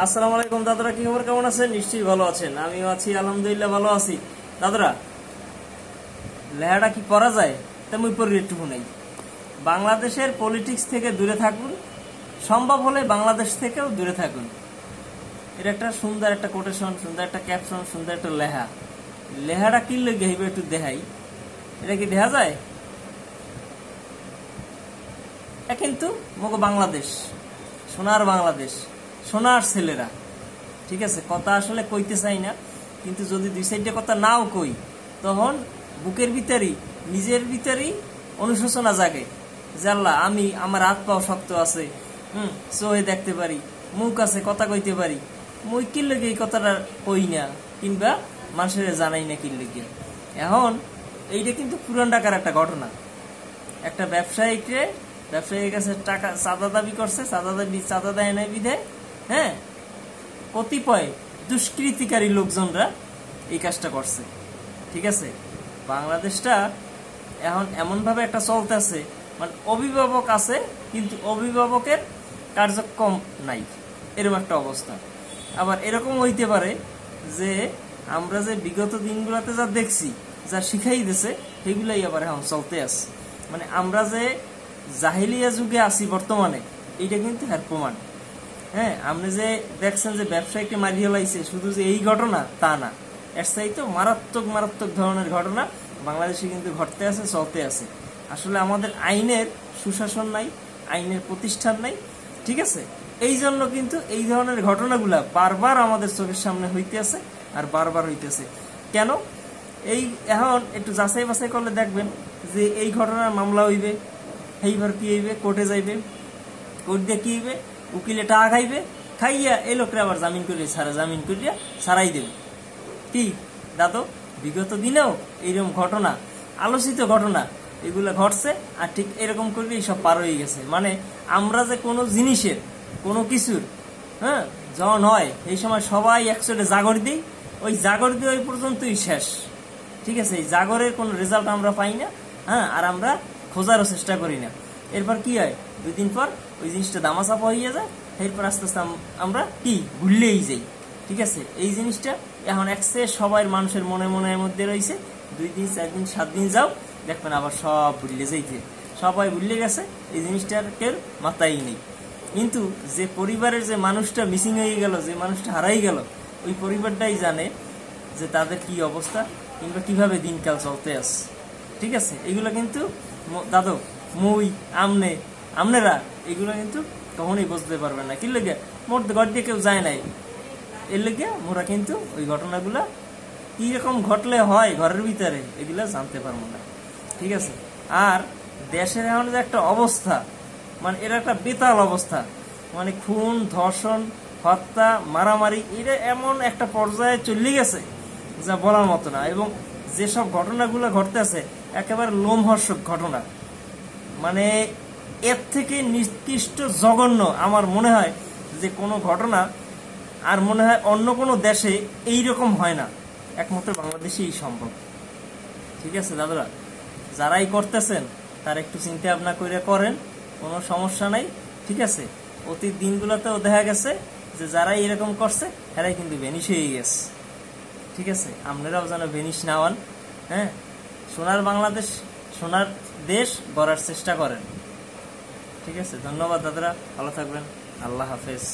আসসালামু আলাইকুম দাদারা, কি খবর, কেমন আছেন? নিশ্চয়ই ভালো আছেন। আমিও আছি, আলহামদুলিল্লাহ ভালো আছি। দাদারা, লেহাটা কি করা যায় তেমন পরে একটু নাই। বাংলাদেশের পলিটিক্স থেকে দূরে থাকুন, সম্ভব হলে বাংলাদেশ থেকেও দূরে থাকুন। এটা একটা সুন্দর একটা কোটেশন, সুন্দর একটা ক্যাপশন, সুন্দর একটা লেহাটা কি লেগে হইবে একটু দেখাই। এটা কি দেখা যায়? কিন্তু মগো বাংলাদেশ, সোনার বাংলাদেশ, সোনার ছেলেরা, ঠিক আছে, কথা আসলে কইতে চাই না, কিন্তু যদি দুই সাইডে কথা নাও কই, তখন বুকের ভিতরেই, নিজের ভিতরেই অনুশোচনা জাগে যে আল্লাহ, আমি আমার হাত পাও শক্ত আছে, চোখে দেখতে পারি, মুখ আছে, কথা কইতে পারি, মুই কি লেগে এই কথাটা কই না, কিংবা মানুষের জানাই না কি লেগে। এখন এইটা কিন্তু পুরান ঢাকার একটা ঘটনা। একটা ব্যবসায়ীর কাছে টাকা চাঁদা দাবি করছে, চাঁদা দেয় নাই বিধে, হ্যাঁ, কতিপয় দুষ্কৃতিকারী লোকজনরা এই কাজটা করছে। ঠিক আছে, বাংলাদেশটা এখন এমন ভাবে একটা চলতেছে, মানে অভিভাবক আছে কিন্তু অভিভাবকের কার্যক্রম নাই, এরকম একটা অবস্থা। আবার এরকম হইতে পারে যে আমরা যে বিগত দিনগুলোতে যা দেখছি, যা শিখাই দিছে, সেগুলাই আবার এখন চলতে আছে। মানে আমরা যে জাহিলিয়া যুগে আছি বর্তমানে, এইটা কিন্তু এর প্রমাণ। হ্যাঁ, আপনি যে দেখছেন যে ব্যবসায়ীকে মারিয়ে লাইছে, শুধু যে এই ঘটনা তা না, এর চাইতে মারাত্মক মারাত্মক ধরনের ঘটনা বাংলাদেশে কিন্তু ঘটতে আছে, চলতে আছে। আসলে আমাদের আইনের সুশাসন নাই, আইনের প্রতিষ্ঠান নাই, ঠিক আছে। এই জন্য কিন্তু এই ধরনের ঘটনাগুলা বারবার আমাদের চোখের সামনে হইতে আছে, আর বারবার হইতেছে। কেন? এই এখন একটু যাচাই বাছাই করলে দেখবেন যে এই ঘটনার মামলা হইবে, এইবার কি হইবে, কোর্টে যাইবে, কোর্ট দিয়ে কি হইবে, উকিলে টাকা খাইবে, খাইয়া এই লোকরা আবার জামিন করিয়া ছাড়াই দেবে। কি দাদু, বিগত দিনেও এইরকম ঘটনা, আলোচিত ঘটনা, এগুলো ঘটছে, আর ঠিক এরকম করে সব পার হয়ে গেছে। মানে আমরা যে কোনো জিনিসের, কোনো কিছুর, হ্যাঁ, যখন হয় এই সময় সবাই একসাথে জাগর দিই, ওই জাগর দিয়ে ওই পর্যন্তই শেষ। ঠিক আছে, এই জাগরের কোনো রেজাল্ট আমরা পাই না, হ্যাঁ, আর আমরা খোঁজারও চেষ্টা করি না। এরপর কি হয়, 2 দিন পর ওই জিনিসটা দামাচাপা হয়ে যায়, এরপর আস্তে আস্তে আমরা কি ভুললেই যাই। ঠিক আছে, এই জিনিসটা এখন সবাই মানুষের মনে মনের মধ্যে রয়েছে। 2 দিন 4 দিন 7 দিন যাও, দেখবেন আবার সব ভুললে যাইতে, সবাই ভুললে গেছে, এই জিনিসটার কেউ মাথায় নেই। কিন্তু যে পরিবারের যে মানুষটা মিসিং হয়ে গেল, যে মানুষটা হারাই গেল, ওই পরিবারটাই জানে যে তাদের কি অবস্থা, কিংবা কিভাবে দিনকাল চলতে আছে। ঠিক আছে, এগুলো কিন্তু দাদু, মুই, আমনেরা এগুলো কিন্তু কখনোই বুঝতে পারবেন না। কি লেগে মোর ঘর দিয়ে কেউ যায় নাই, এর লেগে মোরা কিন্তু ওই ঘটনাগুলা কি রকম ঘটলে হয় ঘরের ভিতরে, এগুলা জানতে পারবো না। ঠিক আছে, আর দেশের এখন যে একটা অবস্থা, মানে এর একটা বেতাল অবস্থা, মানে খুন, ধর্ষণ, হত্যা, মারামারি, এটা এমন একটা পর্যায়ে চলে গেছে যা বলার মতো না। এবং যেসব ঘটনাগুলো ঘটতেছে একেবারে লোমহর্ষক ঘটনা, মানে এর থেকে নিকৃষ্ট জঘন্য আমার মনে হয় যে কোনো ঘটনা আর মনে হয় অন্য কোনো দেশে এইরকম হয় না, একমাত্র বাংলাদেশেই সম্ভব। ঠিক আছে দাদুরা, যারাই করতেছেন তারা একটু চিন্তা ভাবনা করে করেন, কোনো সমস্যা নাই। ঠিক আছে, অতীত দিনগুলোতেও দেখা গেছে যে যারাই এরকম করছে এরাই কিন্তু ভেনিশ হয়ে গেছে। ঠিক আছে, আপনারাও যেন ভেনিশ না হন। হ্যাঁ, সোনার বাংলাদেশ, সোনার দেশ গড়ার চেষ্টা করেন। ঠিক আছে, ধন্যবাদ দাদারা, ভালো থাকবেন, আল্লাহ হাফেজ।